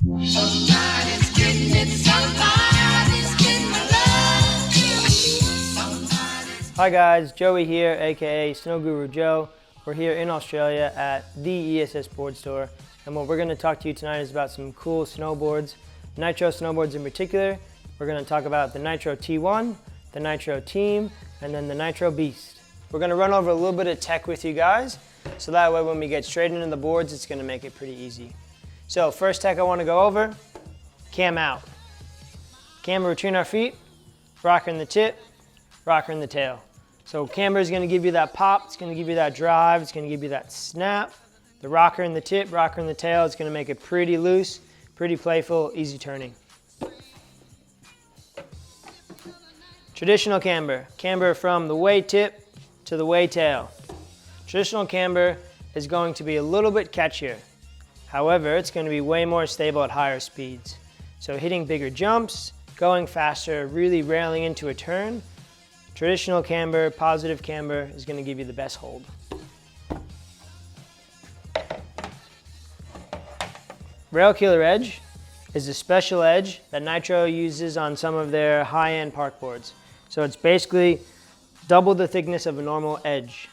Somebody's getting it, somebody's getting my love. Somebody's... Hi guys, Joey here, aka Snow Guru Joe. We're here in Australia at the ESS board store, and what we're going to talk to you tonight is about some cool snowboards, Nitro snowboards in particular. We're going to talk about the Nitro T1, the Nitro Team, and then the Nitro Beast. We're going to run over a little bit of tech with you guys, so that way when we get straight into the boards, it's going to make it pretty easy. So first tech I want to go over, cam out. Camber between our feet, rocker in the tip, rocker in the tail. So camber is going to give you that pop, it's going to give you that drive, it's going to give you that snap. The rocker in the tip, rocker in the tail, it's going to make it pretty loose, pretty playful, easy turning. Traditional camber, camber from the way tip to the way tail. Traditional camber is going to be a little bit catchier. However, it's going to be way more stable at higher speeds. So hitting bigger jumps, going faster, really railing into a turn, traditional camber, positive camber is going to give you the best hold. Rail Killer Edge is a special edge that Nitro uses on some of their high-end park boards. So it's basically double the thickness of a normal edge.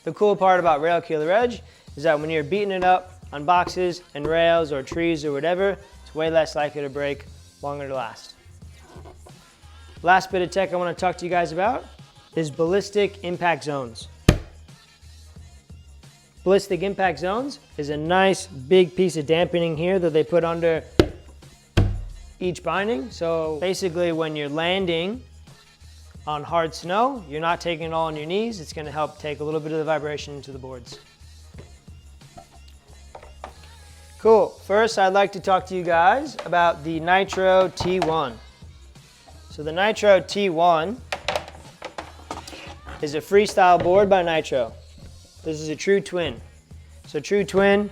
The cool part about Rail Killer Edge is that when you're beating it up on boxes and rails or trees or whatever, it's way less likely to break, longer to last. Last bit of tech I want to talk to you guys about is ballistic impact zones. Ballistic impact zones is a nice big piece of dampening here that they put under each binding. So basically when you're landing on hard snow, you're not taking it all on your knees. It's going to help take a little bit of the vibration into the boards. Cool. First, I'd like to talk to you guys about the Nitro T1. So the Nitro T1 is a freestyle board by Nitro. This is a true twin. So true twin,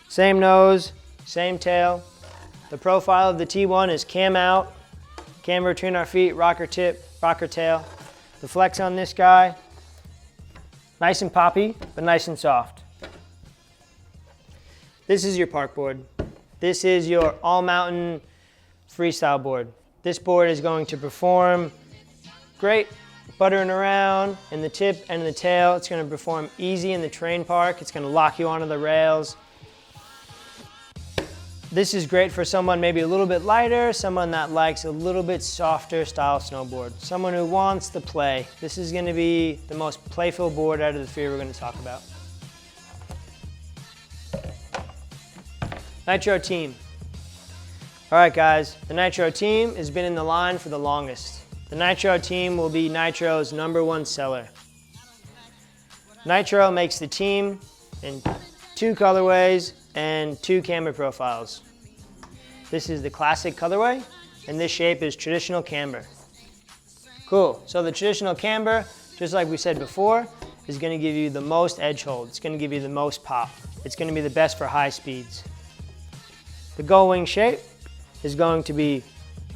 same nose, same tail. The profile of the T1 is cam out, camber between our feet, rocker tip, rocker tail. The flex on this guy, nice and poppy, but nice and soft. This is your park board. This is your all-mountain freestyle board. This board is going to perform great buttering around in the tip and in the tail. It's going to perform easy in the terrain park. It's going to lock you onto the rails. This is great for someone maybe a little bit lighter, someone that likes a little bit softer style snowboard, someone who wants to play. This is going to be the most playful board out of the three we're going to talk about. Nitro Team. All right guys, the Nitro Team has been in the line for the longest. The Nitro Team will be Nitro's #1 seller. Nitro makes the Team in 2 colorways and 2 camber profiles. This is the classic colorway, and this shape is traditional camber. Cool, so the traditional camber, just like we said before, is going to give you the most edge hold. It's going to give you the most pop. It's going to be the best for high speeds. The gull wing shape is going to be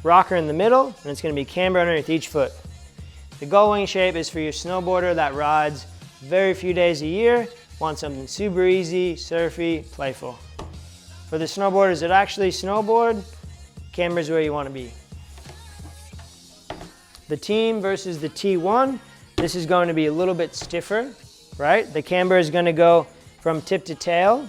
rocker in the middle, and it's going to be camber underneath each foot. The gull wing shape is for your snowboarder that rides very few days a year, wants something super easy, surfy, playful. For the snowboarders that actually snowboard, camber is where you want to be. The Team versus the T1, this is going to be a little bit stiffer, right? The camber is going to go from tip to tail.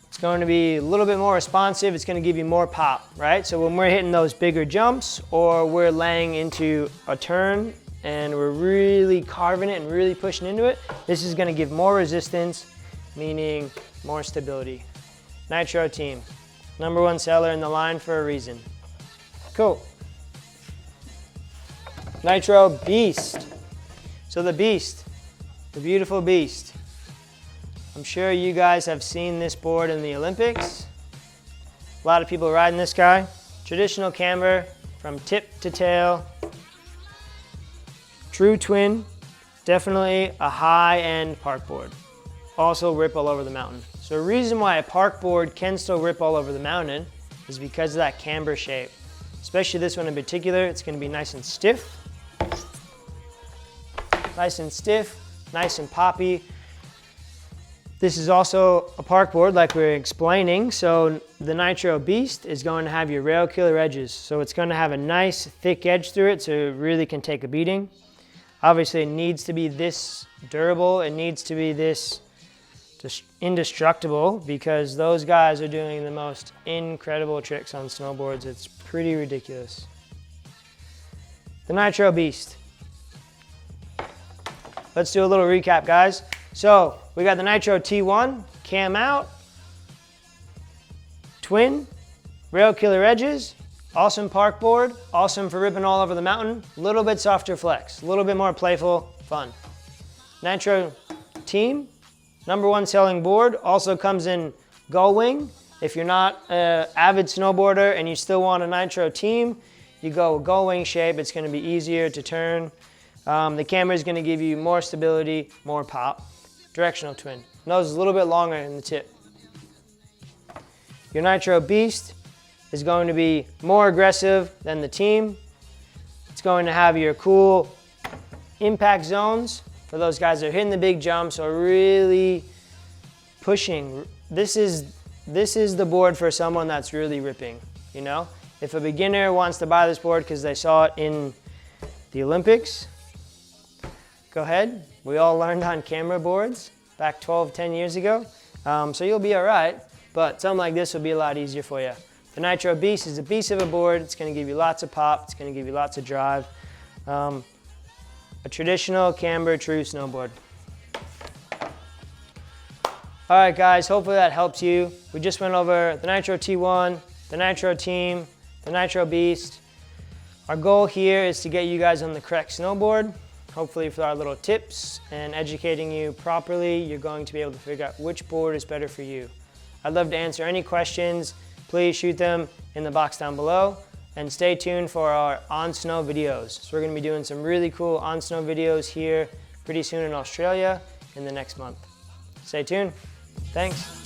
It's going to be a little bit more responsive. It's going to give you more pop, right? So when we're hitting those bigger jumps or we're laying into a turn and we're really carving it and really pushing into it, this is going to give more resistance, meaning more stability. Nitro Team, #1 seller in the line for a reason. Cool. Nitro Beast. So the Beast, the beautiful Beast. I'm sure you guys have seen this board in the Olympics. A lot of people riding this guy. Traditional camber from tip to tail. True twin, definitely a high-end park board. Also rip all over the mountain. So the reason why a park board can still rip all over the mountain is because of that camber shape. Especially this one in particular, it's going to be nice and stiff. Nice and stiff, nice and poppy. This is also a park board like we were explaining. So the Nitro Beast is going to have your rail killer edges. So it's going to have a nice thick edge through it so it really can take a beating. Obviously it needs to be this durable. It needs to be this indestructible because those guys are doing the most incredible tricks on snowboards. It's pretty ridiculous. The Nitro Beast. Let's do a little recap, guys. So we got the Nitro T1, cam out, twin, rail killer edges, awesome park board, awesome for ripping all over the mountain, a little bit softer flex, a little bit more playful, fun. Nitro Team, #1 selling board, also comes in gull wing. If you're not an avid snowboarder and you still want a Nitro Team, you go gull wing shape, it's gonna be easier to turn. The camber is gonna give you more stability, more pop. Directional twin. Nose is a little bit longer in the tip. Your Nitro Beast is going to be more aggressive than the Team. It's going to have your cool impact zones for those guys that are hitting the big jumps or really pushing. This is the board for someone that's really ripping, you know? If a beginner wants to buy this board because they saw it in the Olympics, go ahead. We all learned on camera boards back 10 years ago. So you'll be all right, but something like this will be a lot easier for you. The Nitro Beast is a beast of a board. It's gonna give you lots of pop. It's gonna give you lots of drive. A traditional camber true snowboard. All right, guys, hopefully that helps you. We just went over the Nitro T1, the Nitro Team, the Nitro Beast. Our goal here is to get you guys on the correct snowboard. Hopefully with our little tips and educating you properly, you're going to be able to figure out which board is better for you. I'd love to answer any questions. Please shoot them in the box down below and stay tuned for our on snow videos. So we're gonna be doing some really cool on snow videos here pretty soon in Australia in the next month. Stay tuned. Thanks.